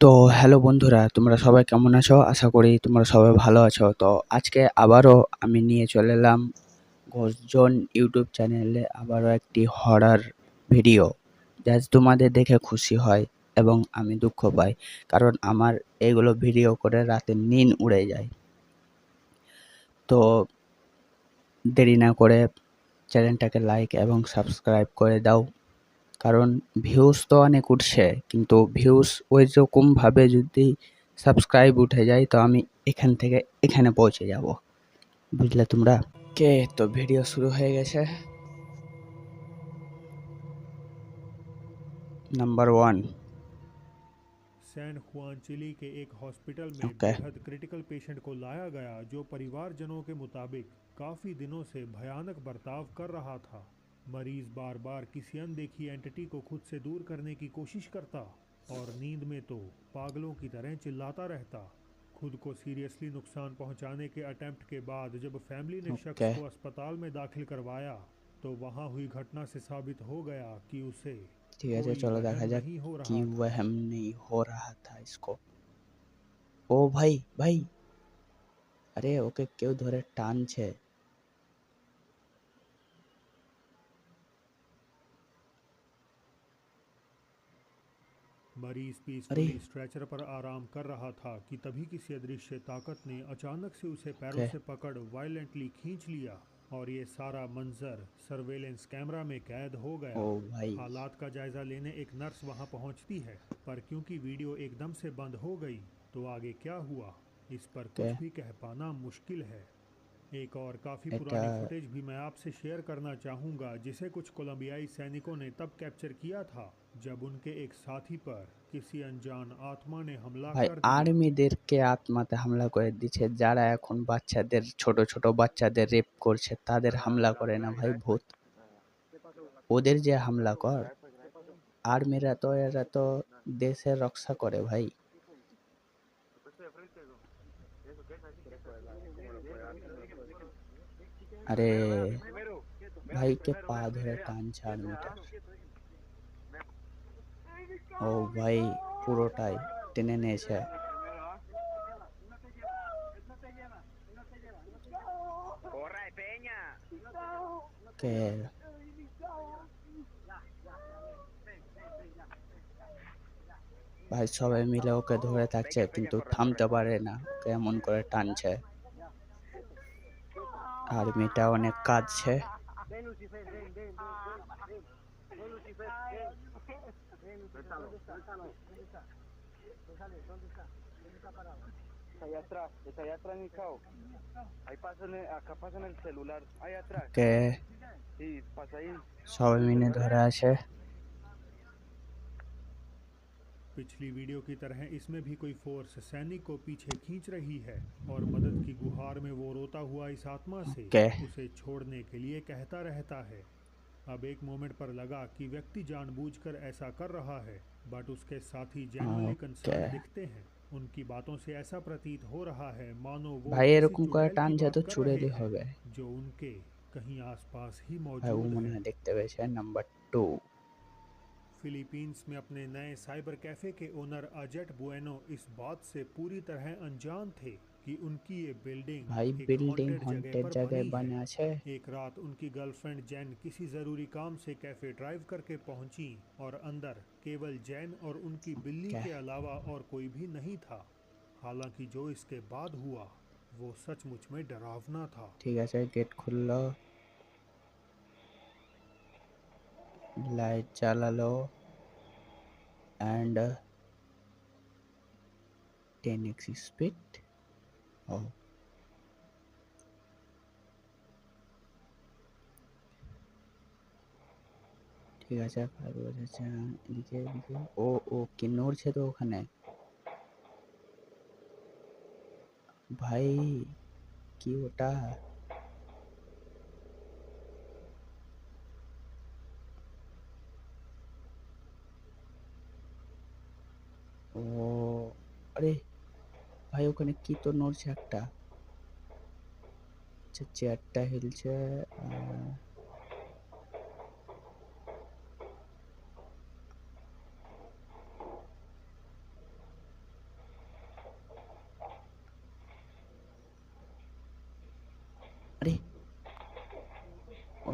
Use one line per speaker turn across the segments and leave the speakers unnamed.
তো হ্যালো বন্ধুরা, তোমরা সবাই কেমন আছো? আশা করি তোমরা সবাই ভালো আছো। তো আজকে আবারও আমি নিয়ে চলে এলাম ঘোষজন ইউটিউব চ্যানেলে আবারও একটি হরর ভিডিও, যা তোমাদের দেখে খুশি হয় এবং আমি দুঃখ পাই, কারণ আমার এইগুলো ভিডিও করে রাতে নিন উড়ে যায়। তো দেরি না করে চ্যানেলটাকে লাইক এবং সাবস্ক্রাইব করে দাও, কারণ ভিউজ তো অনেক উঠছে, কিন্তু ভিউজ ওই রকমভাবে যদি সাবস্ক্রাইব উঠে যায় তো আমি এখান থেকে এখানে পৌঁছে যাব, বুঝলে তোমরা? তো ভিডিও শুরু হয়ে গেছে। নাম্বার 1।
सैन हुआन चिली के एक हॉस्पिटल में
ओके।
बेहद क्रिटिकल पेशेंट को लाया गया जो परिवारजनों के मुताबिक काफी दिनों से भयानक बर्ताव कर रहा था। मरीज बार बार किसी अनदेखी एंटिटी को खुद से दूर करने की कोशिश करता और नींद में तो पागलों की तरह चिल्लाता रहता। खुद को सीरियसली नुकसान पहुंचाने के अटेम्प्ट के बाद जब फैमिली ने शख्स
ओके,
को अस्पताल में दाखिल करवाया तो वहां हुई घटना से साबित हो गया कि उसे
ঠিক আছে,
कोई
চলো দেখা
वहम
যাক
नहीं हो
কি
रहा था।
वहम नहीं हो रहा था इसको। ও ভাই ভাই, আরে ওকে কেউ ধরে টানছে।
मरीज
अरे
पीसफुली स्ट्रेचर पर आराम कर रहा था कि तभी किसी अदृश्य ताकत ने अचानक से उसे पैरों
ओके।
से पकड़ वायलेंटली खींच लिया और ये सारा मंजर सर्वेलेंस कैमरा में कैद हो
ओ
गया।
भाई।
हालात का जायजा लेने एक नर्स वहां पहुंचती है, पर क्योंकि वीडियो एकदम से बंद हो गई तो आगे क्या हुआ इस पर
ओके,
कुछ भी कह पाना मुश्किल है। एक और काफ़ी
এটা
पुरानी फुटेज भी मैं आपसे शेयर करना चाहूँगा जिसे कुछ कोलंबियाई सैनिकों ने तब कैप्चर किया था जब उनके एक साथी पर किसी अनजान आत्मा ने हमला
ভাই,
कर दिया।
আর্মিদেরকে আত্মাতে হামলা করে দিচ্ছে, যারা এখন বাচ্চাদের, ছোট ছোট বাচ্চাদের রেপ করছে তাদের হামলা করে না ভাই ভূত, ওদের যে হামলা কর। আর্মিরা তো, এরা তো দেশের রক্ষা করে ভাই। আরে ভাইকে পা ধরে টানছে আর্মিটা। ও ভাই, পুরোটাই টেনে নিয়েছে। কে ভাই, সবাই মিলে ওকে ধরে থাকছে কিন্তু থামতে পারে না, ওকে এমন করে টানছে। আর্মিটা অনেক কাঁদছে। ওকে সবাই মিলে ধরে আছে।
पिछली वीडियो की तरह इसमें भी कोई फोर्स सैनिक को पीछे खींच रही है और मदद की गुहार में वो रोता हुआ इस आत्मा से
ओके।
उसे छोड़ने के लिए कहता रहता है। अब एक मोमेंट पर लगा कि व्यक्ति जानबूझकर ऐसा कर रहा है, बट उसके साथी जेन्युइनली
ওকে
कंसर्न दिखते हैं। उनकी बातों से ऐसा प्रतीत हो रहा है मानो वो
ভাই,
किसी
এরকम করে
चुड़ैल की
টানছে
बात
তো
कर रहे
চুড়েলি
हैं
হবে।
जो उनके कहीं आसपास ही
ভাই, ও
मौजूद
মনে
है।
হয় দেখতে পেয়েছে। নাম্বার 2।
फिलीपींस में अपने नए साइबर कैफे के ओनर अजेट बुएनो इस बात से पूरी तरह अनजान थे कि उनकी ये
भाई
बिल्डिंग एक
बिल्डिंग
हॉन्टेड जगह
हॉन्टेड
पर
जगह
बनी है।
बना আছে।
एक रात उनकी गर्लफ्रेंड जैन किसी ज़रूरी काम से कैफ़े ड्राइव करके पहुंची और अंदर केवल जैन और उनकी बिल्ली
ওকে,
के अलावा और कोई भी नहीं था। हालांकि जो इसके बाद हुआ वो सचमुच में डरावना था।
ঠিক আছে, গেট খুললো, লাইট জ্বালালো অ্যান্ড 10x স্পিড। ও ঠিক আছে, 5 বোঝাচ্ছে। এদিকে এদিকে। ও ও কি নড়ছে তো ওখানে। ভাই, কি ওটা? ও আরে ভাই, ওখানে কি তো নড়ছে একটা। আচ্ছা, চেয়ারটা হিলছে।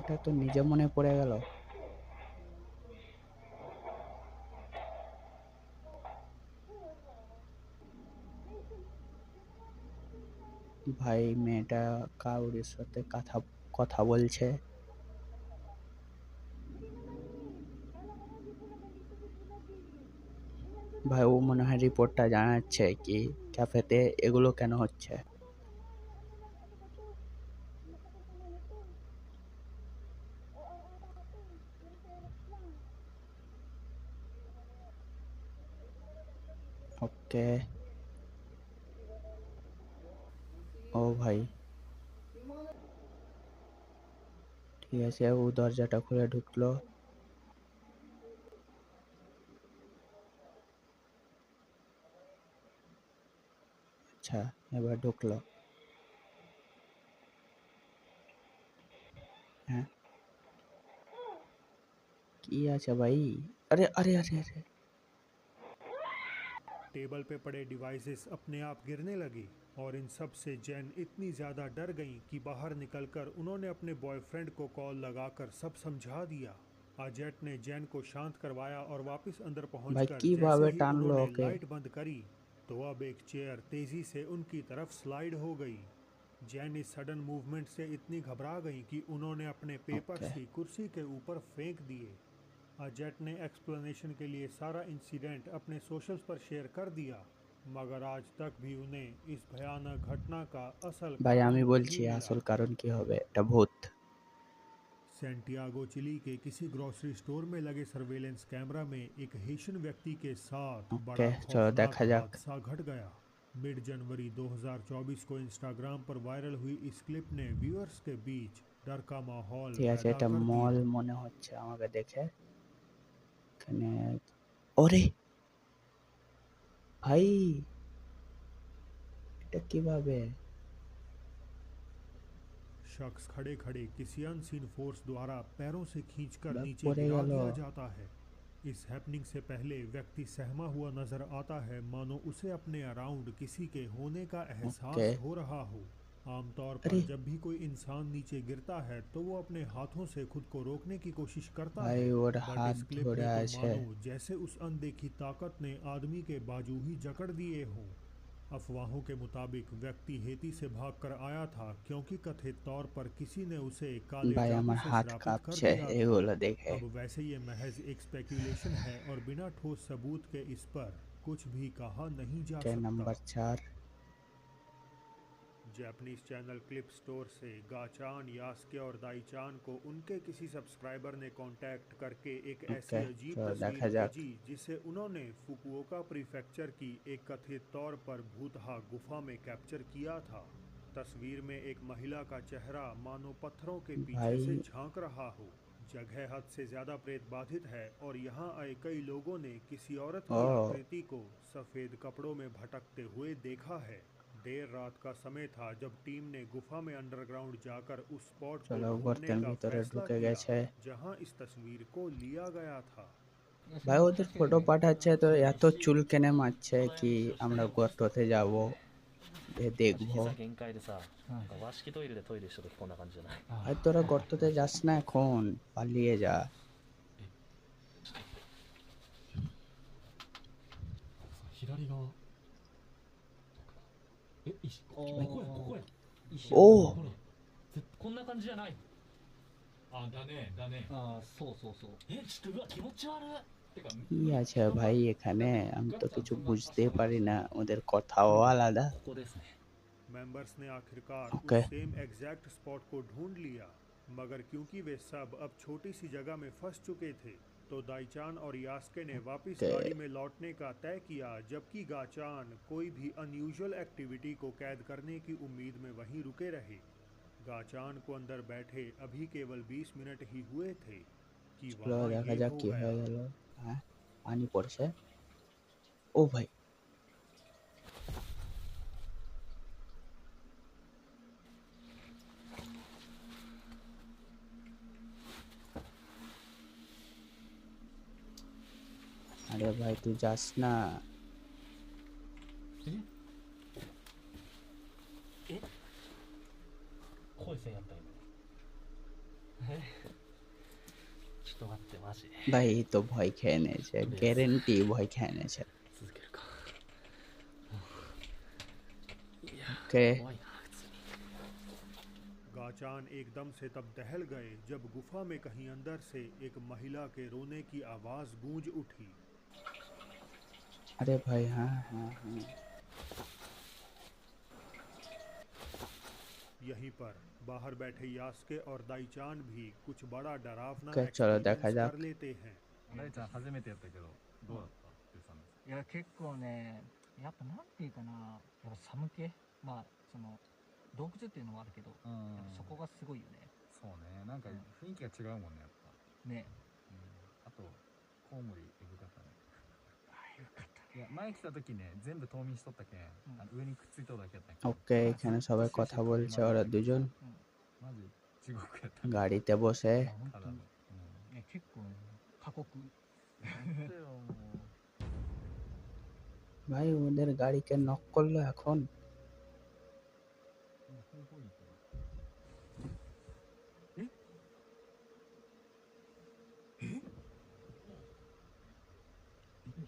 এটা তো নিজে মনে পড়ে গেল। ভাই মেয়েটা কাউরির সাথে কথা কথা বলছে। ভাই ও মনে হয় রিপোর্টটা জানাচ্ছে কি ক্যাফেতে এগুলো কেন হচ্ছে। ওকে। ও ভাই ঠিক আছে, ও দরজাটা খুলে ঢুকলো। আচ্ছা এবার ঢুকলো। হ্যাঁ কি আছে ভাই? अरे अरे अरे अरे
टेबल पे पड़े डिवाइसेस अपने आप गिरने लगे और इन सब से जैन इतनी ज़्यादा डर गई कि बाहर निकलकर उन्होंने अपने बॉयफ्रेंड को कॉल लगाकर सब समझा दिया। अजेट ने जैन को शांत करवाया और वापस अंदर
भाई
पहुंचकर जैसे
কিভাবে
ही
টানলো
उन्होंने
ওকে?
लाइट बंद करी तो अब एक चेयर तेजी से उनकी तरफ स्लाइड हो गई। जैन इस सडन मूवमेंट से इतनी घबरा गई कि उन्होंने अपने
ओके
पेपर्स ही कुर्सी के ऊपर फेंक दिए। जेट ने एक्सप्लेनेशन के लिए सारा इंसिडेंट अपने सोशल्स पर शेयर कर दिया, मगर आज तक भी उन्हें इस भयानक घटना का असल
ভাই আমি
कारण
বলছি
नहीं मिला।
আসল কারণ কি হবে, এটা ভূত।
सैंटियागो चिली के किसी ग्रोसरी स्टोर में लगे सर्वेलेंस कैमरा में एक हेशियन व्यक्ति के साथ
ওকে
बड़ा
চলো
खौफनाक
দেখা যাক।
हादसा घट गया। मिड जनवरी 2024 को इंस्टाग्राम पर वायरल हुई इस क्लिप ने व्यूअर्स के बीच डर का माहौल
ঠিক আছে
पैदा
এটা
कर
মল
दिया।
মনে হচ্ছে আমাকে দেখে। এখানে ওরে ভাই এটা কিভাবে?
शख्स खड़े खड़े किसी अनसीन फोर्स द्वारा पैरों से खींचकर
ব্যাগ
नीचे
পড়ে
गिरा
গেল।
दिया जाता है। इस हैपनिंग से पहले व्यक्ति सहमा हुआ नजर आता है, मानो उसे अपने अराउंड किसी के होने का
ওকে।
एहसास हो रहा हो। आमतौर
আরে
पर जब भी कोई इंसान नीचे गिरता है तो वो अपने हाथों से खुद को रोकने की कोशिश करता
ভাই
है,
ওর
बट
হাত
इस क्लिप
ধরে
में तो
আছে।
मानो जैसे उस अनदेखी ताकत ने आदमी के बाजू ही जकड़ दिए हों। अफवाहों के मुताबिक व्यक्ति हेती से भागकर आया था क्योंकि कथित तौर पर किसी ने उसे काले
ভাই
जादू
আমার
से
হাত
श्रापित कर
কাঁপছে
दिया था।
এগুলো দেখে।
अब वैसे ये महज एक स्पेक्यूलेशन है और बिना ठोस सबूत के इस पर कुछ भी कहा नहीं जा
ওকে
सकता।
Number 4।
Japanese channel clip store से गाचान, यास्के और दाईचान को उनके किसी सब्सक्राइबर ने कांटेक्ट करके एक
ওকে
ऐसी अजीब
চলো
तस्वीर
দেখা যাক।
भेजी जिसे उन्होंने फुकुओका प्रीफेक्चर की एक कथित तौर पर भूतहा गुफा में कैप्चर किया था। तस्वीर में एक महिला का चेहरा मानो पत्थरों के पीछे
ভাই
से झांक रहा हो। जगह हद से ज्यादा प्रेत बाधित है और यहाँ आए कई लोगों ने किसी औरत
ও
की आकृति को सफेद कपड़ों में भटकते हुए देखा है। देर रात का समय था जब टीम ने गुफा में अंडरग्राउंड जाकर उस स्पॉट को
চলো
ढूंढने
গর্তের
का
ভিতরে
फैसला
ঢুকে
किया
গেছে।
जहां इस तस्वीर को लिया गया था।
ভাই ওদের ফটো পাঠাচ্ছে তো এত চুল কেনে মারছে কি আমরা গর্ততে যাব, যে
マジ
দেখবো।
膝限界でさ、なんか和式トイレでトイレした時こんな感じじゃない？
ভাই তোরা গর্ততে যাস না এখন, পালিয়ে যা।
左側ここや
おお
ほらこんな感じじゃない？あ、だねだね。
ああ、そうそうそう。
ちょっとうわ気持ち悪い。てか
কি আছে ভাই এখানে? আমি তো কিছু বুঝতেই পারি না, ওদের কথাও আলাদা।
ここですね。
मेंबर्स ने आखिरकार
ओके।
उस सेम एग्जैक्ट स्पॉट को ढूंढ लिया, मगर क्योंकि वे सब अब छोटी सी जगह में फंस चुके थे तो दाईचान और यास्के ने वापस
ओके।
गाड़ी में लौटने का तय किया, जबकि गाचान कोई भी अनयूजुअल एक्टिविटी को कैद करने की उम्मीद में वहीं रुके रहे। गाचान को अंदर बैठे अभी केवल 20 मिनट ही हुए थे कि
চলো
वहां
দেখা
ये
যাক
हो
কি
गया।
হয়ে গেল। হ্যাঁ পানি পড়ছে। ও ভাই আরে ভাই তুই যাস না।
声せんやった今。マジ
ভাই এই তো ভয় খেয়ে নিয়েছে, গ্যারেন্টি ভয় খেয়ে নিয়েছে।
続けるか。いや
ওকে
怖いな普通に。
गाचान एकदम से तब दहल गए जब गुफा में कहीं अंदर से एक महिला के रोने की आवाज गूंज उठी।
अरे भाई हाँ हाँ हाँ
यहीं पर बाहर बैठे यास्के और दाईचान भी कुछ बड़ा डरावना
ओके चलो देखा
एक्सपीरियंस
जाक।
कर लेते हैं।
大ちゃん初めてやったけどどうだったってさんです
いや結構ねやっぱなんていうかなやっぱ寒気まあその洞窟っていうのもあるけどやっぱそこがすごいよね
そうねなんか雰囲気が違うもんねやっぱ、
ね
あとコウモリエグかったね
よかった
いや前来た時ね全部冬眠しとったけん、上にくっついとるだけやったんやけど
ওকে এখানে সবাই কথা বলছে, ওরা দুজন
マジ地獄やった
গাড়িতে বসে।
本当に
ただの、
いや結構過酷
本当よもう
ভাই ওদের গাড়িকে নক করলো এখন।
ほいほいと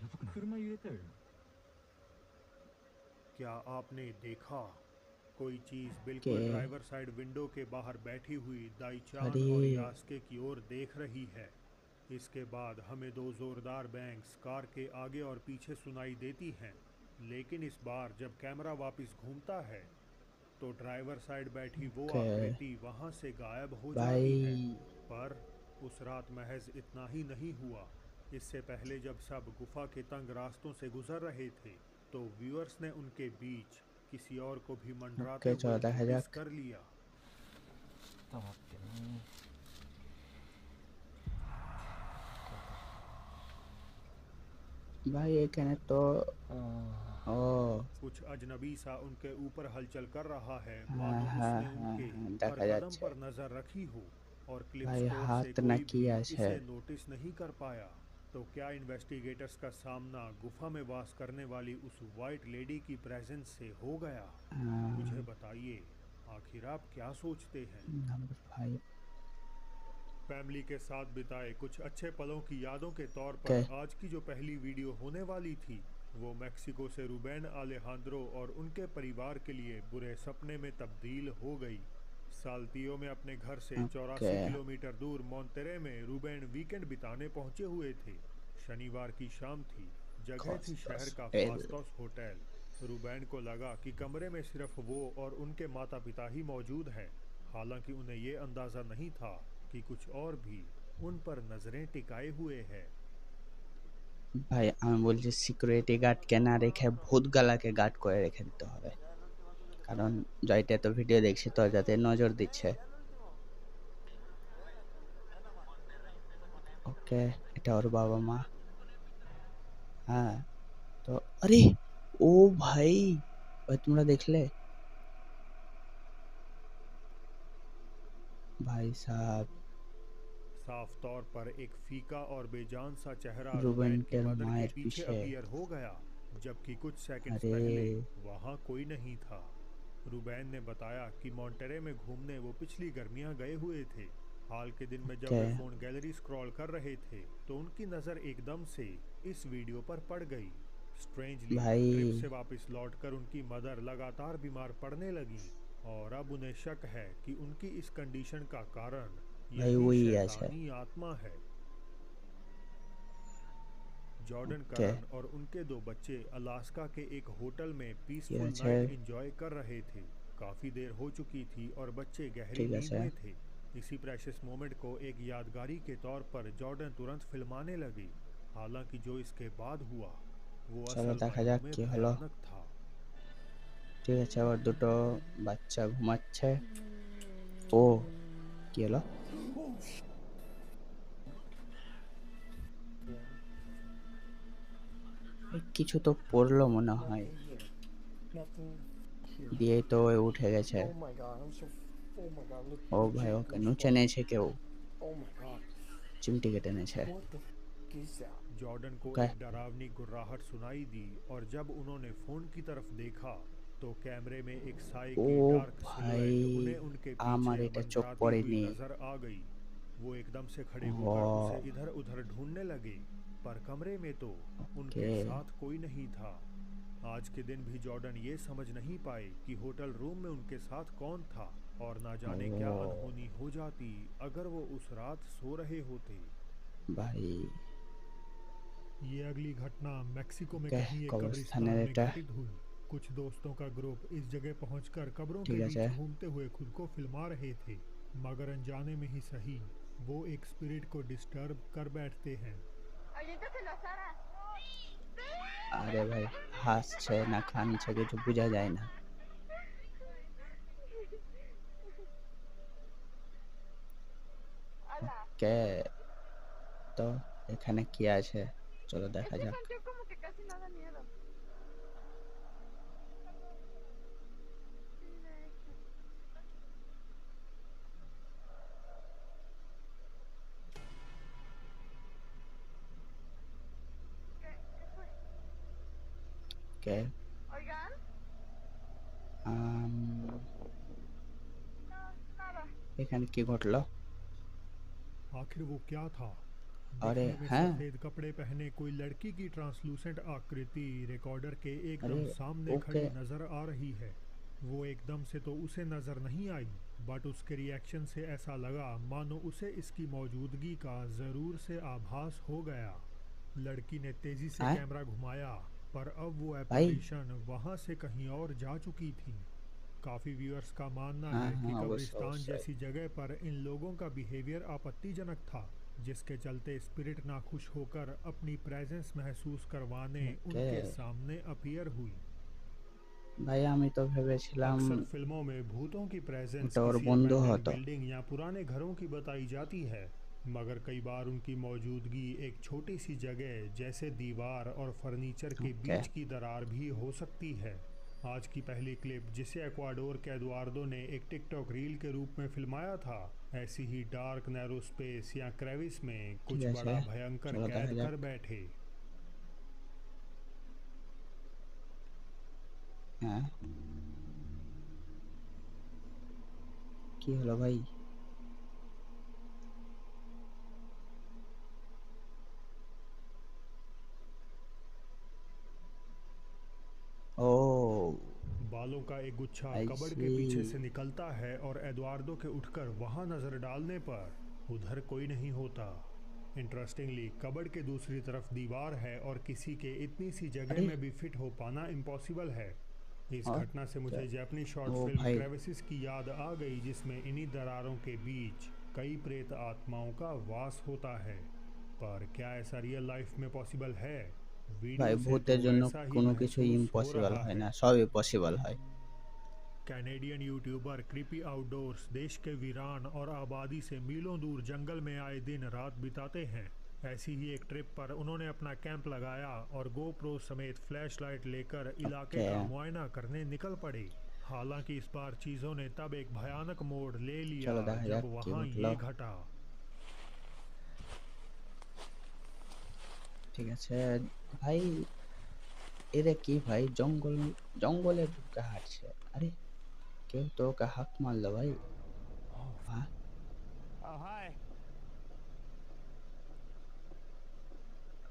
やばくない車揺れたよ
क्या आपने देखा कोई चीज बिल्कुल
के-
ड्राइवर साइड विंडो के बाहर बैठी हुई दाईचान
अरे।
और यास्के की ओर देख रही है। इसके बाद हमें दो जोरदार बैंग्स कार के आगे और पीछे सुनाई देती हैं, लेकिन इस बार जब कैमरा वापस घूमता है तो ड्राइवर साइड बैठी वो
ओके।
आकृति वहां से गायब हो
भाई
जाती है। पर उस रात महज इतना ही नहीं हुआ। इससे पहले जब सब गुफा के तंग रास्तों से गुजर रहे थे तो व्यूअर्स ने उनके बीच किसी और को भी मंडराते
ओके, चलो
हुए
देखा
नोटिस
जाक।
कर लिया।
ちょっと待ってね
भाई এখানে তো ও
कुछ अजनबी सा उनके ऊपर हलचल कर रहा है,
हाँ,
मानो
हाँ,
उसने
हाँ,
उनके
हाँ,
हर
देखा
कदम
जाच्छे।
पर नजर रखी हो और क्लिप
भाई
स्कोर से
हाथ
कोई
ना
भी
किया
इसे
है।
नोटिस नहीं कर पाया। तो क्या इन्वेस्टिगेटर्स का सामना गुफा में वास करने वाली उस वाइट लेडी की प्रेजेंस से हो गया? मुझे बताइए, आखिर आप क्या सोचते हैं?
नंबर 5
फैमिली के साथ बिताए कुछ अच्छे पलों की यादों के तौर पर
क्या?
आज की जो पहली वीडियो होने वाली थी वो मैक्सिको से रूबेन अलेहांद्रो और उनके परिवार के लिए बुरे सपने में तब्दील हो गई। साल्तियो में अपने घर से 84 किलोमीटर दूर मोंटेरे में रूबेन वीकेंड बिताने पहुंचे हुए थे। शनिवार की शाम थी, जगह थी शहर का फास्टॉस होटल। रूबेन को लगा कि कमरे में सिर्फ वो और उनके माता पिता ही मौजूद हैं, हालांकि उन्हें ये अंदाजा नहीं था कि कुछ और भी उन पर नजरें टिकाए हुए हैं।
ভাই আমি বলছি সিকিউরিটি গার্ডকে না রেখে ভূতগালাকে গার্ড করে রেখে দিতে হবে, কারণ জয়টা তো ভিডিও দেখছি তো যাতে নজর দিচ্ছে। ওকে এটা ওর বাবা মা। হ্যাঁ তো আরে ও ভাই ভাই তোমরা দেখলে भाई साहब
साफ तौर पर एक फीका और बेजान सा चेहरा
रूबेन
रूबेन की
के
मदर के
मायर
पीछे
पीछे।
अपीयर हो गया, जबकि कुछ सेकंड्स
अरे।
पहले वहां कोई नहीं था। रूबेन ने बताया कि मोंटेरे में घूमने वो पिछली गर्मियां गए हुए थे। हाल के दिन में जब
क्या?
वे फोन गैलरी स्क्रॉल कर रहे थे तो उनकी नजर एकदम से इस वीडियो पर पड़ गई। स्ट्रेंजली
भाई।
ट्रिप से वापस लौटकर उनकी मदर लगातार बीमार पड़ने लगी और अब उन्हें शक है कि उनकी इस कंडीशन का कारण
भाई
यही
वही है
शैतानी आत्मा है। Jordan
okay.
करन और उनके दो बच्चे अलास्का के एक होटल में पीसफुल
ये
नाइट
है।
एंजॉय कर रहे थे। काफी देर हो चुकी थी और बच्चे गहरी
ठीक है
नींद
सर।
में थे। इसी प्रेशियस मोमेंट को एक यादगारी के तौर पर जॉर्डन तुरंत फिल्माने लगे। हालांकि जो इसके बाद हुआ वो
चलो
असल
দেখা
मायनों
যাক
में
কি হলো।
भयानक था।
ঠিক আছে আবার দুটো বাচ্চা ঘুমাচ্ছে। ও কি হলো? এই কিছু তো পড়লো মনে হয়,
Nothing here.
দিয়ে তো ওই উঠে গেছে।
Oh my god, I'm so. Oh my god, look.
ও ভাই ওকে নুচে নিয়েছে কেউ,
Oh my god.
চিমটি কেটে নিয়েছে।
What the f is that?
Jordan को
क्या?
एक डरावनी गुर्राहट सुनाई दी और जब उन्होंने फोन की तरफ देखा तो कैमरे में एक साए की
ओ
डार्क सिलुएट
भाई,
उन्हें उनके
আমার
पीछे
এটা চোখ
मंडराती हुई
পড়েনি।
नजर आ गई। वो एकदम से खड़े होकर
वाह।
उसे इधर उधर ढूंढने लगे, पर कमरे में तो उनके
ओके।
साथ कोई नहीं था। आज के दिन भी जॉर्डन ये समझ नहीं पाए कि होटल रूम में उनके साथ कौन था, और ना जाने क्या
ओह।
अनहोनी हो जाती अगर वो उस रात सो रहे होते।
भाई
ये अगली घटना मेक्सिको में
ओके,
कहीं एक
कब्रिस्तान
कब्रिस्तान में
এটা
घटित हुई। कुछ दोस्तों का ग्रुप इस जगह पहुंचकर कब्रों
ठीक
के
है
बीच
सर।
घूमते हुए खुद को फिल्मा रहे थे, मगर अनजाने में ही सही वो एक स्पिरिट को डिस्टर्ब कर बैठते हैं।
আরে ভাই হাসছে না কাঁদছে কিছু বোঝা যায় না। ওকে, তো এখানে কি আছে চলো দেখা যাক। ওকে, এখানে কি ঘটলো?
आखिर वो क्या था?
अरे
दिखने में
हैं,
सफेद कपड़े पहने कोई लड़की की ट्रांसलूसेंट आकृति रिकॉर्डर के एकदम
अरे
सामने
ओके।
खड़ी नजर आ रही है। वो एकदम से तो उसे नजर नहीं आई, बट उसके रिएक्शन से ऐसा लगा मानो उसे इसकी मौजूदगी का जरूर से आभास हो गया। लड़की ने तेजी से
हैं?
कैमरा घुमाया, पर अब वो
भाई।
एप्लीकेशन वहां से कहीं और जा चुकी थी। काफी व्यूअर्स का मानना
हाँ
है कि
हाँ,
कब्रिस्तान
अवश्य।
जैसी जगह पर इन लोगों का बिहेवियर आपत्तिजनक था, जिसके चलते स्पिरिट नाखुश होकर अपनी प्रेजेंस महसूस करवाने उनके
ओके।
सामने अपीयर हुई।
ভাই আমি তো ভেবেছিলাম
अक्सर फिल्मों में भूतों की प्रेजेंस
ওটা ওর
किसी
বন্ধু
abandoned
হতো।
बिल्डिंग या पुराने घरों की बताई जाती है, मगर कई बार उनकी मौजूदगी एक छोटी सी जगह जैसे दीवार और फर्नीचर के
ओके।
बीच की दरार भी हो सकती है। आज की पहली क्लिप, जिसे एक्वाडोर के एडुआर्डो ने एक टिकटॉक रील के रूप में फिल्माया था, ऐसी ही डार्क नैरो स्पेस या क्रेविस में
ঠিক
कुछ
আছে
बड़ा भयंकर
চলো দেখা
कैद
যাক।
कर बैठे।
হ্যাঁ, কি হলো ভাই? ओ
बालों का एक गुच्छा
आई
कबर्ड के पीछे से
सी।
निकलता है और एडुआर्डो के उठकर वहां नजर डालने पर उधर कोई नहीं होता। इंटरेस्टिंगली कबर्ड के दूसरी तरफ दीवार है और किसी के इतनी सी जगह
अरे
में भी फिट हो पाना इम्पॉसिबल है। इस
और
घटना से मुझे
क्या?
जापानी शॉर्ट
ओ
फिल्म
भाई
क्रेविसिस की याद आ गई, जिसमें इन्हीं दरारों के बीच कई प्रेत आत्माओं का वास होता है। पर क्या ऐसा रियल लाइफ में पॉसिबल है?
भाई
वीडियो से
ভূতের
तो
জন্য
वैसा ही
কোনো কিছুই
महसूस हो
ইম্পসিবল
रहा
হয়
है।
না, সবই পসিবল হয়।
कैनेडियन यूट्यूबर क्रीपी आउटडोर्स देश के वीरान और आबादी से मीलों दूर जंगल में आए दिन रात बिताते हैं। ऐसी ही एक ट्रिप पर उन्होंने अपना कैंप लगाया और गोप्रो समेत फ्लैश लाइट लेकर इलाके
ओके।
का मुआयना करने निकल पड़े। हालांकि इस बार चीजों ने तब एक भयानक मोड़ ले लिया
চলো দেখা যাক
जब
কি
वहां
ঘটলো।
ये घटा।
ঠিক আছে ভাই, এরা কি ভাই জঙ্গলে ঢুকে হাঁটছে? আরে কেউ তো ওকে হাঁক মারলো ভাই। হ্যাঁ,
Oh, hi.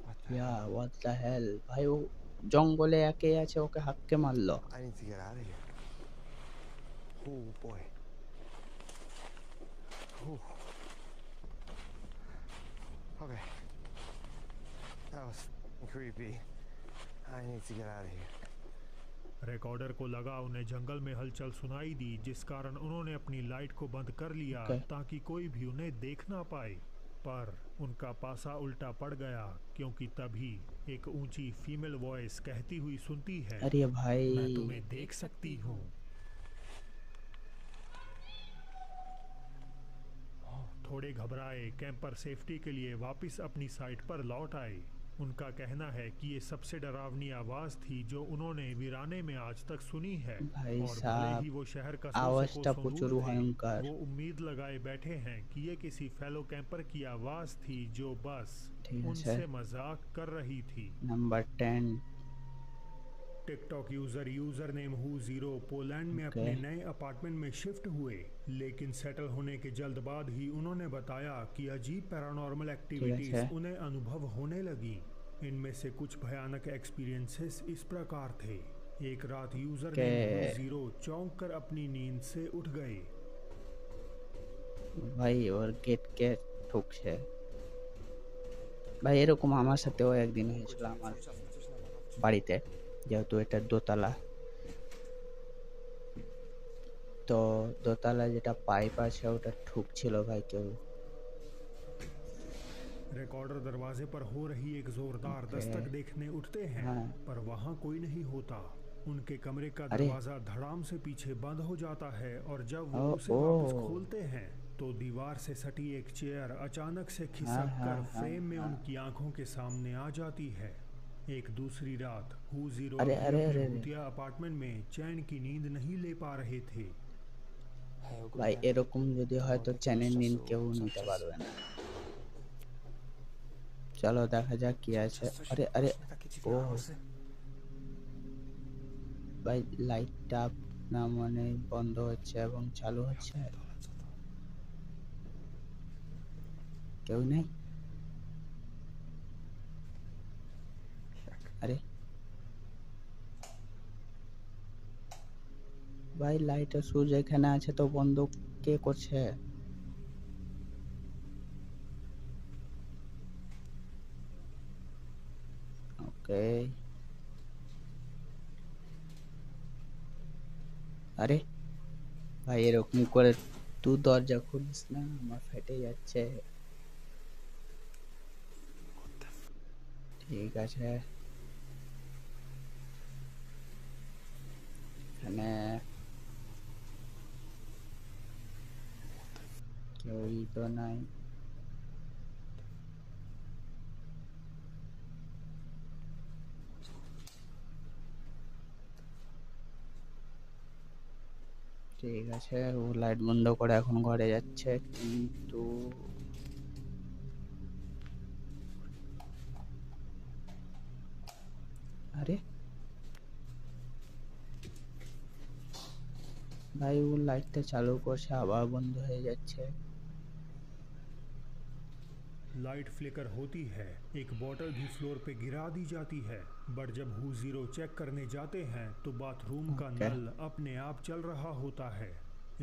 What the
yeah
hell?
What the hell, ভাই ও জঙ্গলে একাই আছে, ওকে হাঁককে মারলো।
I need to get out of here. Oh boy. Whew. Okay. That was creepy. I need to get out of here.
Recorder को लगा उन्हें जंगल में हलचल सुनाई दी, जिस कारण उन्होंने अपनी लाइट को बंद कर लिया
ओके।
ताकि कोई भी उन्हें देख ना पाए। पर उनका पासा उल्टा पड़ गया, क्योंकि तभी एक ऊंची फीमेल वॉइस कहती हुई सुनती है,
अरे भाई
मैं तुम्हें देख सकती हूँ। थोड़े घबराए कैंपर सेफ्टी के लिए वापस अपनी साइट पर लौट आए। उनका कहना है कि ये सबसे डरावनी आवाज थी जो उन्होंने वीराने में आज तक सुनी है,
भाई
और भले
साहब
ही वो शहर का
आवाजটা প্রচুর ভয়ঙ্কর।
वो उम्मीद लगाए बैठे हैं कि ये किसी फेलो कैंपर की आवाज थी जो बस
ঠিক আছে,
उनसे मजाक कर रही थी।
Number 10।
TikTok user name who zero Poland में अपने नए अपार्टमेंट में शिफ्ट हुए, लेकिन सेटल होने के जल्द बाद ही उन्होंने बताया कि अजीब पैरानॉर्मल एक्टिविटीज उन्हें अनुभव होने लगी। इनमें से कुछ भयानक एक्सपीरियंसेस इस प्रकार थे। एक रात यूजर नेम हु जीरो चौंक कर अपनी नींद से उठ गए।
ভাই ওর গেটকে ঠুকছে ভাই। এরকম আমার সাথেও একদিন হয়েছিল আমার বাড়িতে, যেহেতু এটা দোতলা, তো দোতলা যেটা পাইপ আছে ওটা ঠুকছিল ভাই কেউ।
रिकॉर्डर दरवाजे पर हो रही एक जोरदार दस्तक देखने उठते हैं, पर वहां कोई नहीं होता। उनके कमरे का दरवाजा धड़ाम से पीछे बंद हो जाता है और जब वो उसे वापस खोलते हैं तो दीवार से सटी एक चेयर अचानक से खिसक कर फ्रेम में उनकी आंखों के सामने आ जाती है। एक दूसरी रात हु जीरो अपने भूतिया अपार्टमेंट में चैन की नींद नहीं ले पा रहे थे।
ভাই এরকম যদি হয় তো চ্যানেল নিন কেউ নিতে পারবে না। চলো দেখা যাক কি আছে। আরে আরে ও ভাই লাইটটা না মানে বন্ধ হচ্ছে এবং চালু হচ্ছে, কেউ নেই। আরে ভাই লাইটের সুইচ এখানে আছে তো বন্ধ কে করছে? ওকে আরে ভাই এরকম করে তুই দরজা খুলিস না, আমার ফেটে যাচ্ছে। ঠিক আছে এখানে কেউই তো নাই। ঠিক আছে ও লাইট বন্ধ করে এখন ঘরে যাচ্ছে, কিন্তু আরে भाई वो लाइट चालू করছে আবার বন্ধ হয়ে যাচ্ছে।
लाइट फ्लिकर होती है, एक बोतल भी फ्लोर पे गिरा दी जाती है, बट जब हु जीरो चेक करने जाते हैं तो बाथरूम का नल अपने आप चल रहा होता है।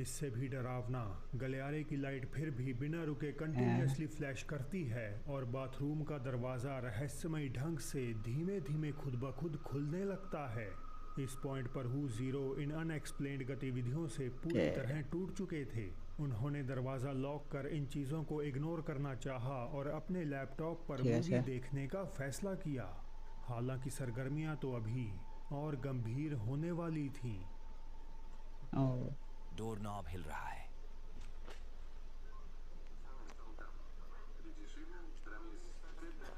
इससे भी डरावना, गलियारे की लाइट फिर भी बिना रुके कंटिन्यूअसली फ्लैश करती है और बाथरूम का दरवाजा रहस्यमय ढंग से धीमे धीमे खुद ब खुद खुलने लगता है। इस पॉइंट पर हु जीरो इन अनएक्सप्लेन्ड गतिविधियों से पूरी तरह टूट चुके थे। उन्होंने दरवाजा लॉक कर इन चीजों को इग्नोर करना चाहा और अपने लैपटॉप पर मूवी देखने का फैसला किया। हालांकि सरगर्मियां तो अभी और गंभीर होने वाली थीं।
डोर नॉब हिल रहा है।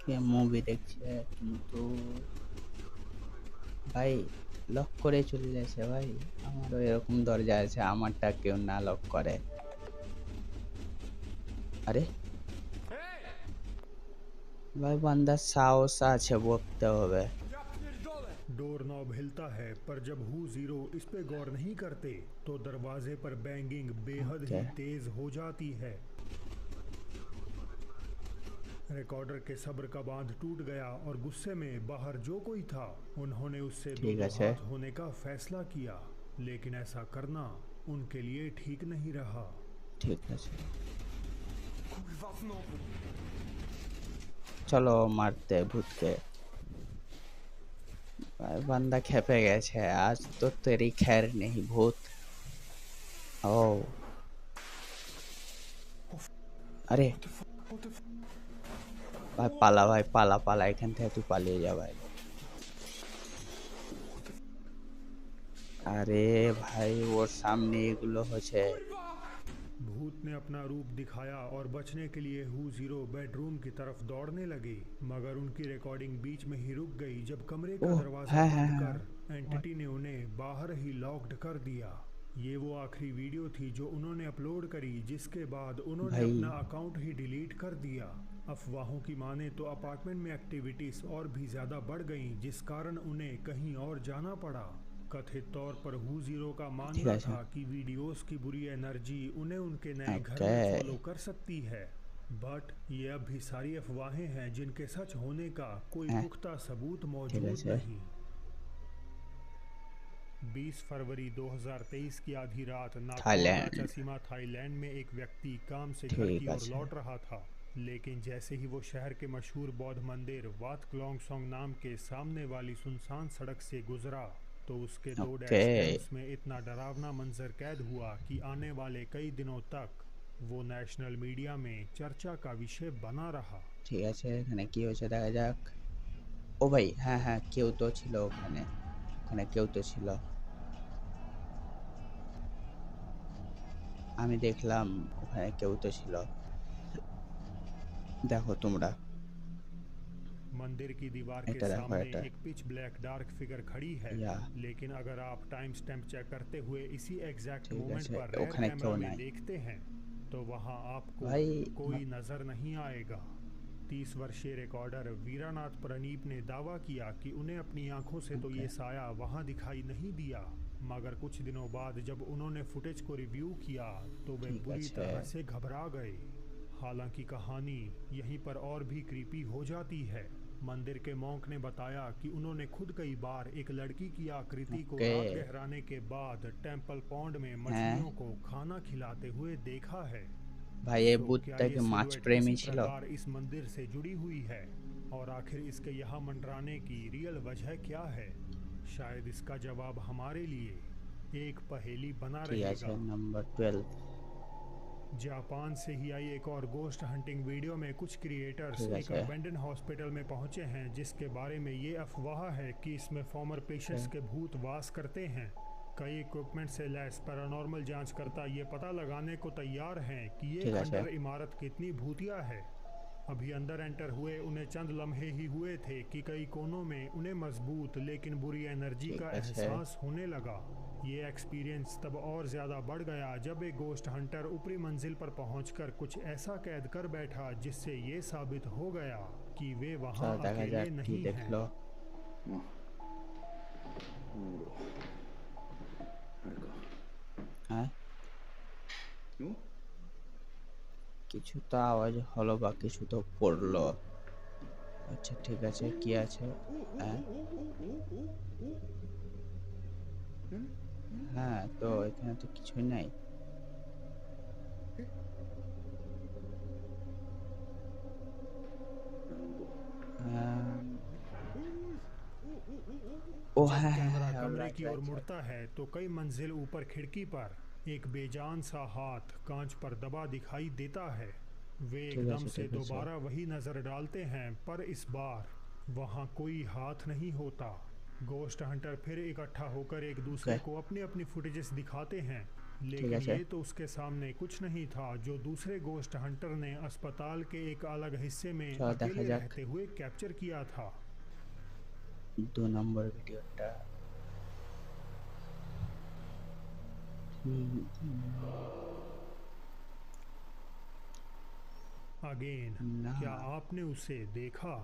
ये मूवी দেখছে কিন্তু ভাই লক করে চলে যাচ্ছে। ভাই আমারও এরকম দরজা আছে, আমারটা কেউ না লক করে। আরে ভাই বান্দা সাহস আছে বলতে হবে।
डोर नॉब हिलता है, पर जब हु जीरो इस पे गौर नहीं करते तो दरवाजे पर बैंगिंग बेहद ही तेज हो जाती है। रिकॉर्डर के सब्र का बांध टूट गया और गुस्से में बाहर जो कोई था उन्होंने उससे दो हाथ होने का फैसला किया, लेकिन ऐसा करना उनके लिए ठीक नहीं रहा।
ठीक है चलो मारते भूत के। बंदा खेपे गए आज तो तेरी खैर नहीं भूत। ओ अरे भाई पाला, भाई पाला पाला एखान থেকে তুই পালিয়ে যা ভাই। अरे भाई वो सामने এগুলো হচ্ছে।
भूत ने अपना रूप दिखाया और बचने के लिए हु जीरो बेडरूम की तरफ दौड़ने लगे, मगर उनकी रिकॉर्डिंग बीच में ही रुक गई जब कमरे का दरवाजा बंद कर एंटिटी ने उन्हें बाहर ही लॉक्ड कर दिया। ये वो आखिरी वीडियो थी जो उन्होंने अपलोड करी, जिसके बाद उन्होंने अपना अकाउंट ही डिलीट कर दिया। अफवाहों की माने तो अपार्टमेंट में एक्टिविटीज और भी ज्यादा बढ़ गईं, जिस कारण उन्हें कहीं और जाना पड़ा। कथित तौर पर हु जीरो का
ठीक
मानना
है
था कि वीडियोस की बुरी एनर्जी उन्हें उनके नए घर
ओके
में फॉलो कर सकती है। बट ये अब भी सारी अफवाहें हैं जिनके सच होने का कोई पुख्ता सबूत
ठीक
मौजूद
है
नहीं। 20 फरवरी 2023 की आधी रात नाखोन
थाईलैंड
राचासीमा थाईलैंड में एक व्यक्ति काम से घर
ठीक
की ओर
है
लौट रहा था। लेकिन जैसे ही वो शहर के मशहूर बौद्ध मंदिर वात क्लोंगसोंग नाम के सामने वाली सुनसान सड़क से गुजरा तो उसके दो
ओके
डैशकैम्स में इतना डरावना मंजर कैद हुआ कि आने वाले कई दिनों तक वो नेशनल मीडिया में चर्चा का विषय बना रहा।
ঠিক আছে এখানে কি হয়েছে দেখা যাক ও ভাই হ্যাঁ হ্যাঁ কেউ তো ছিল ওখানে ওখানে কেউ তো ছিল আমি দেখলাম ওখানে কেউ তো ছিল দেখো তোমরা
मंदिर की दीवार के
এটা দেখো
सामने
এটা
एक पिच ब्लैक डार्क फिगर खड़ी है।
ইয়া
लेकिन अगर आप टाइम स्टैम्प चेक करते हुए इसी एग्जैक्ट
ঠিক
मोमेंट
আছে
पर रेयर
ওখানে
कैमरा
কেউ
में
নাই
देखते हैं तो वहां आपको
ভাই
कोई नजर नहीं आएगा। 30 वर्षीय रिकॉर्डर वीरानाथ प्रनीप ने दावा किया कि उन्हें अपनी आंखों से तो ये साया वहां दिखाई नहीं दिया, मगर कुछ दिनों बाद जब उन्होंने फुटेज को रिव्यू किया तो वे
ठीक
बुरी
है
तरह से घबरा गए। हालांकि कहानी यहीं पर और भी क्रीपी हो जाती है। मंदिर के मॉन्क ने बताया कि उन्होंने खुद कई बार एक लड़की की आकृति को
ओके
रात गहराने के बाद टेंपल पॉन्ड में मछलियों को खाना खिलाते हुए देखा है।
ভাই এই
तो क्या
বুথটা
ये
কি মাছ
सिलुएट
প্রেমী
किसी
ছিল
प्रकार इस मंदिर से जुड़ी हुई है? और आखिर इसके यहाँ मंडराने की रियल वजह क्या है? शायद इसका जवाब हमारे लिए एक पहेली बना
ঠিক আছে
रहेगा।
নাম্বার 12
जापान से ही आई एक और गोस्ट हंटिंग वीडियो में कुछ क्रिएटर्स
ठीक
एक
है
अबेंडन हॉस्पिटल में पहुंचे हैं जिसके बारे में ये अफवाह है कि इसमें फॉर्मर पेशेंट्स के भूत वास करते हैं। कई इक्विपमेंट से लैस पैरानॉर्मल जांचकर्ता ये पता लगाने को तैयार हैं कि ये
ठीक है
खंडर इमारत कितनी भूतिया है। अभी अंदर एंटर हुए उन्हें चंद लम्हे ही हुए थे कि कई कोनों में उन्हें मजबूत लेकिन बुरी एनर्जी
ठीक
का
है
एहसास होने लगा। ये एक्सपीरियंस तब और ज़्यादा बढ़ गया जब एक गोस्ट हंटर ऊपरी मंजिल पर पहुंचकर कुछ ऐसा कैद कर बैठा जिससे ये साबित हो गया कि वे वहां
চলো দেখা
अकेले
যাক কি
नहीं हैं।
দেখলো হ্যাঁ কিছু তো আওয়াজ হলো বা কিছু তো পড়লো আচ্ছা ঠিক আছে কি আছে হ্যাঁ হ্যাঁ তো এখানে তো কিছুই নাই ओ
जब
है
कैमरा कमरे
राइट
की ओर
राइट
मुड़ता है तो कई मंजिल ऊपर खिड़की पर एक बेजान सा हाथ कांच पर दबा दिखाई देता है। वे
ठीक है
एकदम से
ठीक है
दोबारा वही नजर डालते हैं पर इस बार वहां कोई हाथ नहीं होता। गोस्ट हंटर फिर इकट्ठा होकर एक दूसरे को अपनी अपनी फुटेजेस दिखाते हैं, लेकिन
है
ये तो उसके सामने कुछ नहीं था जो दूसरे गोस्ट हंटर ने अस्पताल के एक अलग हिस्से में
चलो देखा
अकेले
जाक।
रहते हुए कैप्चर किया था।
2 নম্বর ভিডিওটা
अगेन
ना।
क्या आपने उसे देखा?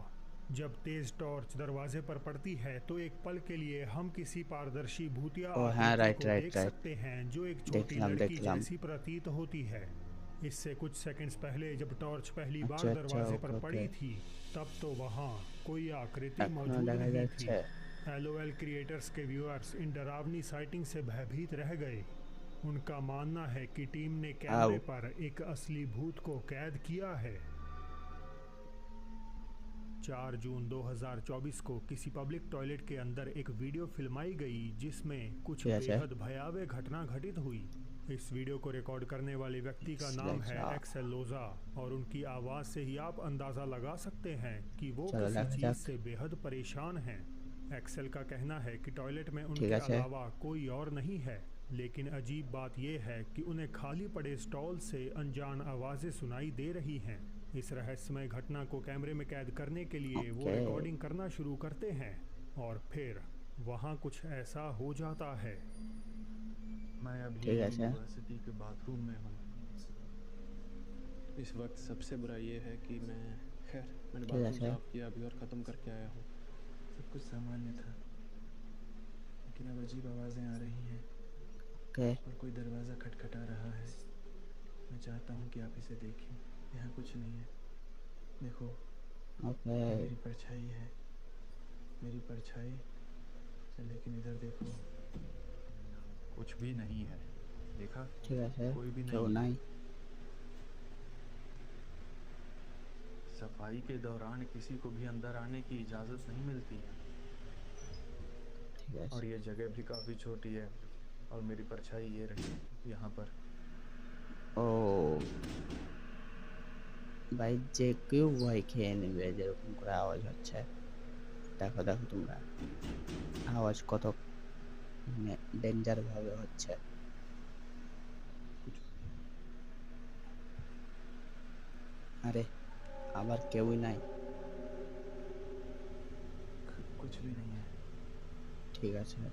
जब तेज टॉर्च दरवाजे पर पड़ती है तो एक पल के लिए हम किसी पारदर्शी भूतिया
ओ हाँ,
आकृति
राइट,
को
राइट,
देख
राइट।
सकते हैं जो एक छोटी
देखलाम,
लड़की
देखलाम।
जैसी प्रतीत होती है। इससे कुछ सेकंड्स पहले जब टॉर्च पहली बार
अच्छा, अच्छा,
दरवाजे पर
ओके,
पड़ी
ओके।
थी तब तो वहाँ कोई आकृति
এখনো
मौजूद
দেখা
नहीं
যাচ্ছে
थी। LOL क्रिएटर्स के व्यूअर्स इन डरावनी साइटिंग से भयभीत रह गए। उनका मानना है कि टीम ने कैमरे पर एक असली भूत को कैद किया है। 4 जून 2024 को किसी पब्लिक टॉयलेट के अंदर एक वीडियो फिल्माई गई जिसमें कुछ
क्या है?
बेहद भयावह घटना घटित हुई। इस वीडियो को रिकॉर्ड करने वाले व्यक्ति का नाम है
अच्छा।
एक्सेल लोजा और उनकी आवाज से ही आप अंदाजा लगा सकते हैं कि वो
चलो,
किसी
लग
चीज
जाक।
से बेहद परेशान हैं। एक्सेल का कहना है कि टॉयलेट में उनके
ठीक है,
अलावा कोई और नहीं है, लेकिन अजीब बात यह है कि उन्हें खाली पड़े स्टॉल से अनजान आवाजें सुनाई दे रही हैं। इस रहस्यमय घटना को कैमरे में कैद करने के लिए वो
ओके।
रिकॉर्डिंग करना शुरू करते हैं और फिर वहाँ कुछ ऐसा हो जाता है।
मैं अभी
ठीक है, सर।
यूनिवर्सिटी के बाथरूम में हूँ। इस वक्त सबसे बुरा ये है कि मैं खैर मैंने
ठीक है,
बाथरूम
सर।
साफ किया अभी और ख़त्म करके आया हूँ। सब कुछ सामान्य था, लेकिन अब अजीब आवाज़ें आ रही हैं
ओके
और कोई दरवाज़ा खटखटा रहा है। मैं चाहता हूँ कि आप इसे देखें। यहाँ कुछ नहीं है। देखो,
ओके
ये मेरी परछाई है, मेरी परछाई। लेकिन इधर देखो, कुछ भी नहीं है। देखा?
ठीक আছে
कोई भी
কেউ
नहीं है।
নাই
सफाई के दौरान किसी को भी अंदर आने की इजाज़त नहीं मिलती है,
ঠিক আছে
और ये जगह भी काफ़ी छोटी है, और मेरी परछाई ये रही यहाँ पर।
ও ভাই যে কেউ ভয় খেয়ে নেবে যেরকম করে আওয়াজ হচ্ছে দেখো দেখো তোমরা আওয়াজ কত মানে ডেঞ্জার ভাবে হচ্ছে আরে আবার কেউই নাই
कुछ भी नहीं है।
ঠিক আছে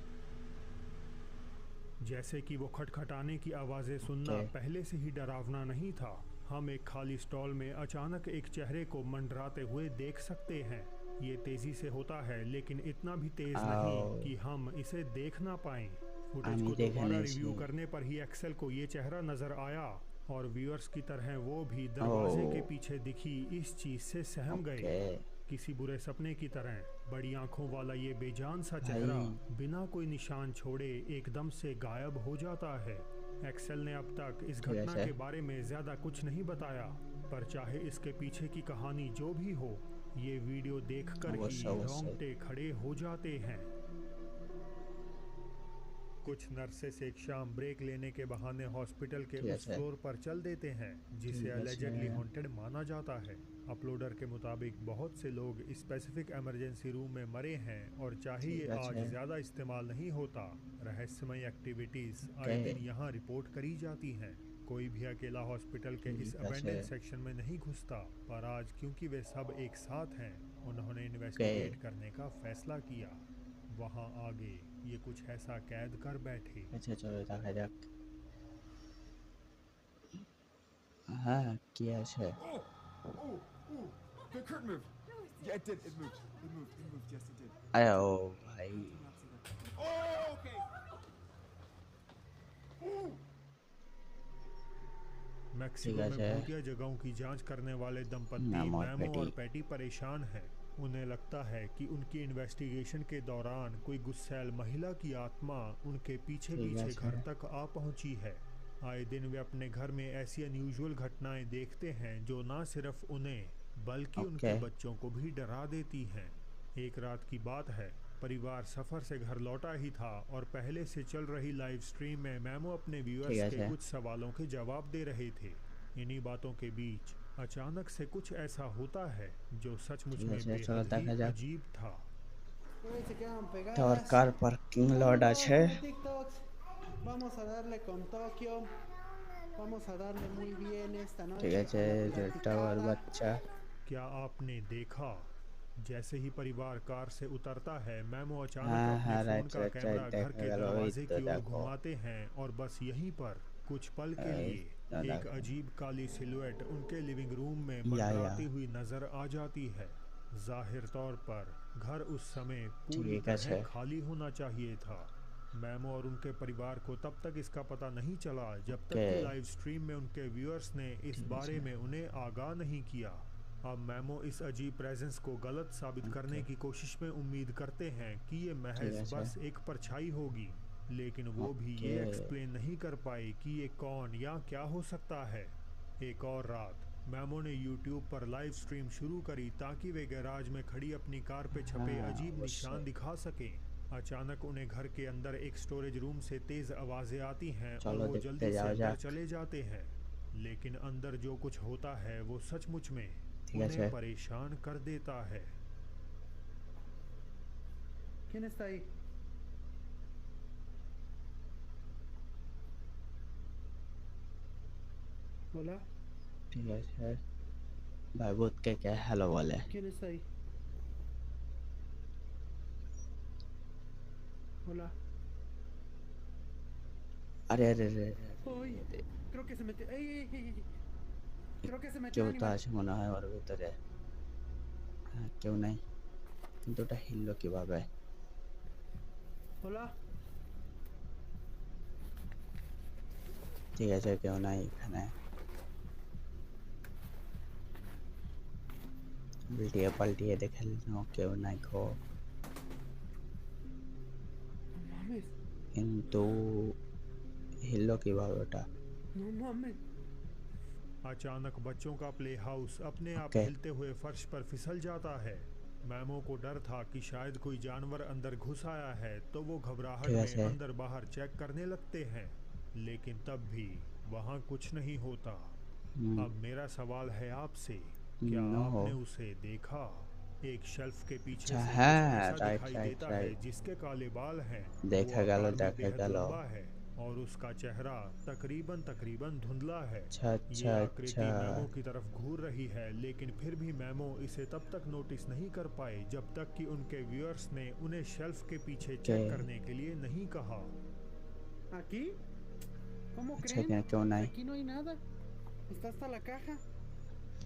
जैसे कि वो खटखटाने की आवाज़ें सुनना
ओके।
पहले से ही डरावना नहीं था। हम एक खाली स्टॉल में अचानक एक चेहरे को मंडराते हुए देख सकते हैं। ये तेजी से होता है, लेकिन इतना भी तेज नहीं
आओ।
कि हम इसे देख ना पाएं। फुटेज
आमी
को
देख
दोबारा
लें
रिव्यू
इसे।
करने पर ही एक्सेल को ये चेहरा नजर आया, और व्यूअर्स की तरह वो भी दरवाजे
ओ।
के पीछे दिखी इस चीज से सहम गए।
ओके
किसी बुरे सपने की तरह बड़ी आंखों वाला ये बेजान सा
भाई।
चेहरा बिना कोई निशान छोड़े एकदम से गायब हो जाता है। एक्सेल ने अब तक इस
ठीक है,
घटना
सर।
के बारे में ज्यादा कुछ नहीं बताया, पर चाहे इसके पीछे की कहानी जो भी हो, ये वीडियो देखकर ही
अवश्य, अवश्य।
रोंगटे खड़े हो जाते हैं। कुछ नर्सेस एक शाम ब्रेक लेने के बहाने हॉस्पिटल के
ठीक है,
उस
सर।
फ्लोर पर चल देते हैं जिसे
ठीक है,
अलेजेडली
सर।
हॉन्टेड माना जाता है। अपलोडर के मुताबिक बहुत से लोग स्पेसिफिक इमरजेंसी रूम में मरे हैं, और चाहे
ठीक
ये
है,
आज
सर।
ज़्यादा इस्तेमाल नहीं होता, रहस्यमय एक्टिविटीज़ आए
ओके।
दिन यहाँ रिपोर्ट करी जाती हैं। कोई भी अकेला हॉस्पिटल के इस
ठीक है,
अबेंडन
सर।
सेक्शन में नहीं घुसता, पर आज क्योंकि वे सब एक साथ हैं, उन्होंने इन्वेस्टिगेट करने का फैसला किया। वहाँ आगे ये कुछ ऐसा कैद कर बैठे।
আচ্ছা চলো দেখা যাক হ্যাঁ কি আছে
The curtain moved. Yeah, it did. It moved. It moved. It moved. Yes, it did.
আরে ও ভাই
Oh, okay.
मैक्सिको
ठीक
में
है।
भूतिया जगहों की जांच करने वाले दंपत्ति
मैमो और
मैमो और
पैटी।
पैटी परेशान हैं। उन्हें लगता है कि उनकी इन्वेस्टिगेशन के दौरान कोई गुस्सैल महिला की आत्मा उनके पीछे
ठीक है,
पीछे घर
सर।
तक आ पहुंची है। आए दिन वे अपने घर में ऐसी अनयूजुअल घटनाएं देखते हैं जो ना सिर्फ उन्हें बल्कि उनके
ओके।
बच्चों को भी डरा देती हैं। एक रात की बात है, परिवार सफर से घर लौटा ही था, और पहले से चल रही लाइव स्ट्रीम में मैमो अपने
ठीक
व्यूअर्स
है,
के
सर।
कुछ सवालों के जवाब दे रहे थे। इन्हीं बातों के बीच अचानक से कुछ ऐसा होता है जो सचमुच
ठीक है,
में
सर, चलो
बेहद
देखा
ही
जाक।
अजीब था।
Se quedan pegadas.
তোর কার পার্কিং লট আছে
TikToks. Vamos a darle con Tokio. Vamos a darle muy bien esta noche.
ঠিক আছে
con la
টাওয়ার
platicada.
বাচ্চা
क्या आपने देखा? जैसे ही परिवार कार से उतरता है, मैमो अचानक
हाँ,
अपने
हाँ,
फोन
राइट,
का
राइट,
कैमरा
राइट,
घर
देखा
के
गया, वही
दरवाजे
तो
की ओर
देखो।
घुमाते हैं, और बस यहीं पर कुछ पल के
अरे,
लिए
दादा
एक
का।
अजीब काली सिलुएट उनके लिविंग रूम में
या।
मंडराती हुई नजर आ जाती है। जाहिर तौर पर घर उस समय पूरी
ठीक है,
तरह
सर।
खाली होना चाहिए था। मैमो और उनके परिवार को तब तक इसका पता नहीं चला जब तक
ओके।
कि लाइव स्ट्रीम में उनके व्यूअर्स ने इस
ठीक है,
बारे
सर।
में उन्हें आगाह नहीं किया। अब मैमो इस अजीब प्रेजेंस को गलत साबित करने की कोशिश में उम्मीद करते हैं कि ये
ठीक
महज
है, सर।
बस एक परछाई होगी, लेकिन वो भी ये
ओके।
एक्सप्लेन नहीं कर पाए कि ये कौन या क्या हो सकता है। एक और रात मैमो ने YouTube पर लाइव स्ट्रीम शुरू करी ताकि वे गैराज में खड़ी अपनी कार पे छपे
हाँ,
अजीब
अवश्य।
निशान दिखा सकें। अचानक उन्हें घर के अंदर एक स्टोरेज रूम से तेज आवाजें आती हैं, और
चलो
वो
देखते
जल्दी से
जाओ
अंदर
जाक।
चले जाते हैं। लेकिन अंदर जो कुछ होता है वो सचमुच में
ठीक है,
उन्हें
सर।
परेशान कर देता है।
¿Quién está ahí? Hola.
ঠিক আছে ভাই ভূতকে কে হ্যালো বলে
¿Quién está ahí? Hola.
আরে আরে আরে
Uy, creo que se metió. ¡Ey, ey, ey, ey! Creo que se metió
কেউ
un
তো
animal.
আছে মনে হয় ওর ভিতরে হ্যাঁ কেউ নাই, কিন্তু ওটা হিললো কিভাবে?
Hola.
ঠিক আছে, কেউ নাই এখানে। উল্টিয়ে পাল্টিয়ে দেখে নিও, কেউ নাই গো।
No mames.
কিন্তু হিললো কিভাবে ওটা?
No mames.
अचानक बच्चों का प्ले हाउस अपने आप
ओके।
हिलते हुए फर्श पर फिसल जाता है। मैमो को डर था कि शायद कोई जानवर अंदर घुस आया है, तो वो घबराहट
ঠিক
में
আছে।
अंदर बाहर चेक करने लगते हैं, लेकिन तब भी वहाँ कुछ नहीं होता। अब मेरा सवाल है आपसे, क्या
नो।
आपने उसे देखा? एक शेल्फ के पीछे
अच्छा
से
है,
कुछ ऐसा
राइट
दिखाई
राइट
देता है
राइट।
जिसके काले बाल हैं।
देखा
वो
गल,
आकार में
देखा
बेहद
गल।
लंबा है और उसका चेहरा तकरीबन धुंधला है।
अच्छा
ये
अच्छा
आकृति
अच्छा।
मैमो की तरफ घूर रही है, लेकिन फिर भी मैमो इसे तब तक नोटिस नहीं कर पाए जब तक कि उनके व्यूअर्स ने उन्हें शेल्फ के पीछे चेक
ओके।
करने के लिए नहीं कहा।
¿Aquí? ¿Cómo
আচ্ছা,
creen?
এখানে কেউ নাই।
Aquí no hay nada. Está hasta la caja.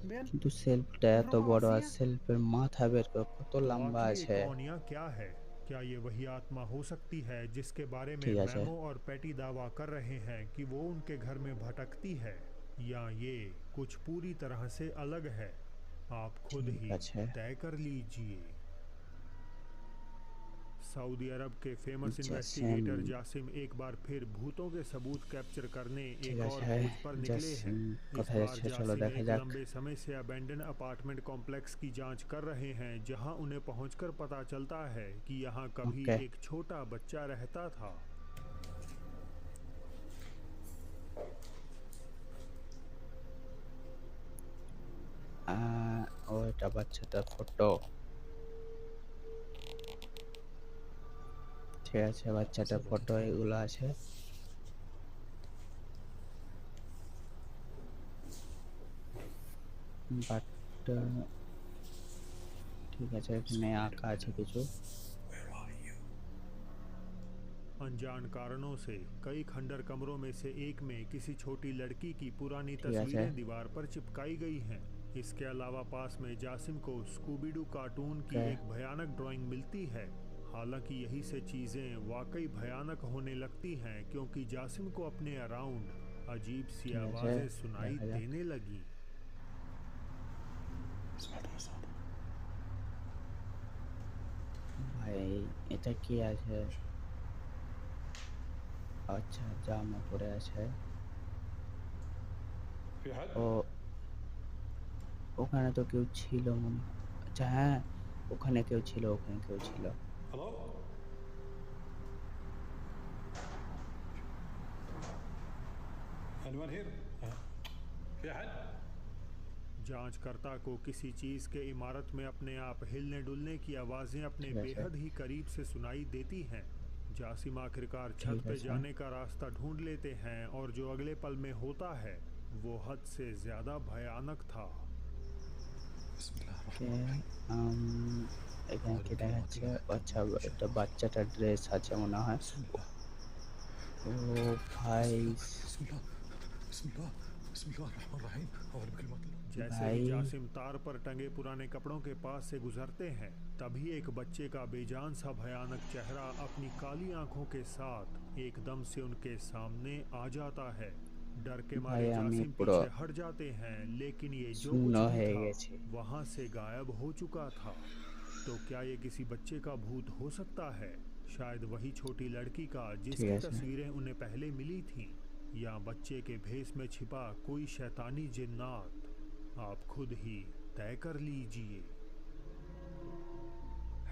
Vean,
কিন্তু সেলফটা
es
এত
ropa
বড়, আর
vacía.
সেলফের মাথা বের করে কত
तो
লম্বা
आखिर ये
আছে।
कौन या क्या है? क्या ये वही आत्मा हो सकती है जिसके बारे में
ठीक है,
मैमो और पैटी दावा कर रहे हैं कि वो उनके घर में भटकती है, या ये कुछ पूरी तरह से अलग है? आप खुद
ঠিক
ही
আছে।
तय कर लीजिए। सऊदी अरब के फेमस इन्वेस्टिगेटर
जासिम।
जासिम एक बार फिर भूतों के सबूत कैप्चर करने
ঠিক
एक और
আছে,
खोज पर निकले हैं।
জাসিম
इस
কোথায়
बार
যাচ্ছে চলো
जासिम
দেখা
एक
যাক।
लंबे समय से अबेंडन अपार्टमेंट कॉम्प्लेक्स की जांच कर रहे हैं, जहां उन्हें पहुंचकर पता चलता है कि यहां कभी
ओके।
एक छोटा बच्चा रहता था।
ও এটা বাচ্চাটার ফটো। ঠিক আছে, বাচ্চাটার ফটো এগুলো আছে। বাট ঠিক আছে, এখানে আঁকা আছে কিছু।
अनजान कारणों से कई खंडर कमरों में से एक में किसी छोटी लड़की की पुरानी
ठीक है,
तस्वीरें दीवार पर चिपकाई गई हैं। इसके अलावा पास में जासिम को स्कूबीडू कार्टून की
क्या?
एक भयानक ड्राइंग मिलती है। हालांकि यही से चीजें वाकई भयानक होने लगती हैं, क्योंकि जासिम को अपने अराउंड अजीब सी
ठीक है,
आवाजें सुनाई
देखा जाए।
देने लगी।
ভাই এটা কি আছে? আচ্ছা, জামা পরে আছে। ও ওখানে তো কেউ ছিল মনে। আচ্ছা হ্যাঁ, ওখানে কেউ ছিল, ওখানে কেউ ছিল।
जांचकर्ता को किसी चीज के इमारत में अपने आप हिलने डुलने की आवाजें अपने
ठीक है,
बेहद ही करीब से सुनाई देती हैं। जासिम आखिरकार छत
ठीक है,
पे
सर।
जाने का रास्ता ढूंढ लेते हैं, और जो अगले पल में होता है वो हद से ज्यादा भयानक था।
ওকে, এখানে কি দেখাচ্ছে? আচ্ছা, এটা বাচ্চাটার ড্রেস আছে মনে হয়। ও ভাই,
जैसे
भाई।
ही जासिम तार पर टंगे पुराने कपड़ों के पास से गुजरते हैं, तभी एक बच्चे का बेजान सा भयानक चेहरा अपनी काली आंखों के साथ एकदम से उनके सामने आ जाता है। डर के मारे
भाई, আমি
जासिम
পুরো
पीछे हट जाते हैं, लेकिन ये जो
শূন্য
कुछ भी
হয়ে
था
গেছি।
वहां से गायब हो चुका था। तो क्या ये किसी बच्चे का भूत हो सकता है? शायद वही छोटी लड़की का
ঠিক
जिसकी
আছে।
तस्वीरें उन्हें पहले मिली थीं, या बच्चे के भेस में छिपा कोई शैतानी जिन्नात? आप खुद ही तय कर लीजिए।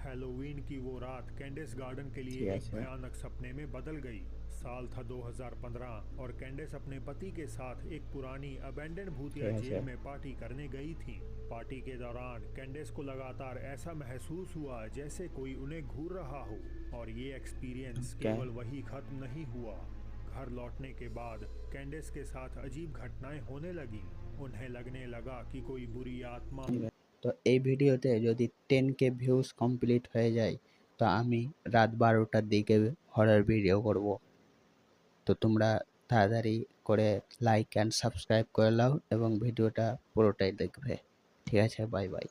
हैलोवीन की वो रात कैंडेस गार्डन के
ठीक
लिए
है,
एक
सर।
भयानक सपने में बदल गई। साल था 2015 और कैंडेस अपने पति के साथ एक पुरानी अबेंडन भूतिया
ठीक है,
जेल
सर।
में पार्टी करने गई थी। पार्टी के दौरान कैंडेस को लगातार ऐसा महसूस हुआ जैसे कोई उन्हें घूर रहा हो, और ये एक्सपीरियंस
क्या?
केवल वही खत्म नहीं हुआ। घर लौटने के बाद कैंडेस के साथ अजीब घटनाएं होने लगी। उन्हें लगने लगा कि कोई बुरी आत्मा
তো এই ভিডিওতে যদি 10K ভিউজ কমপ্লিট হয়ে যায়, তো আমি রাত 12টার দিকে হরর ভিডিও করব। তো তোমরা তাড়াতাড়ি করে লাইক অ্যান্ড সাবস্ক্রাইব করে নাও এবং ভিডিওটা পুরোটাই দেখবে। ঠিক আছে, বাই বাই।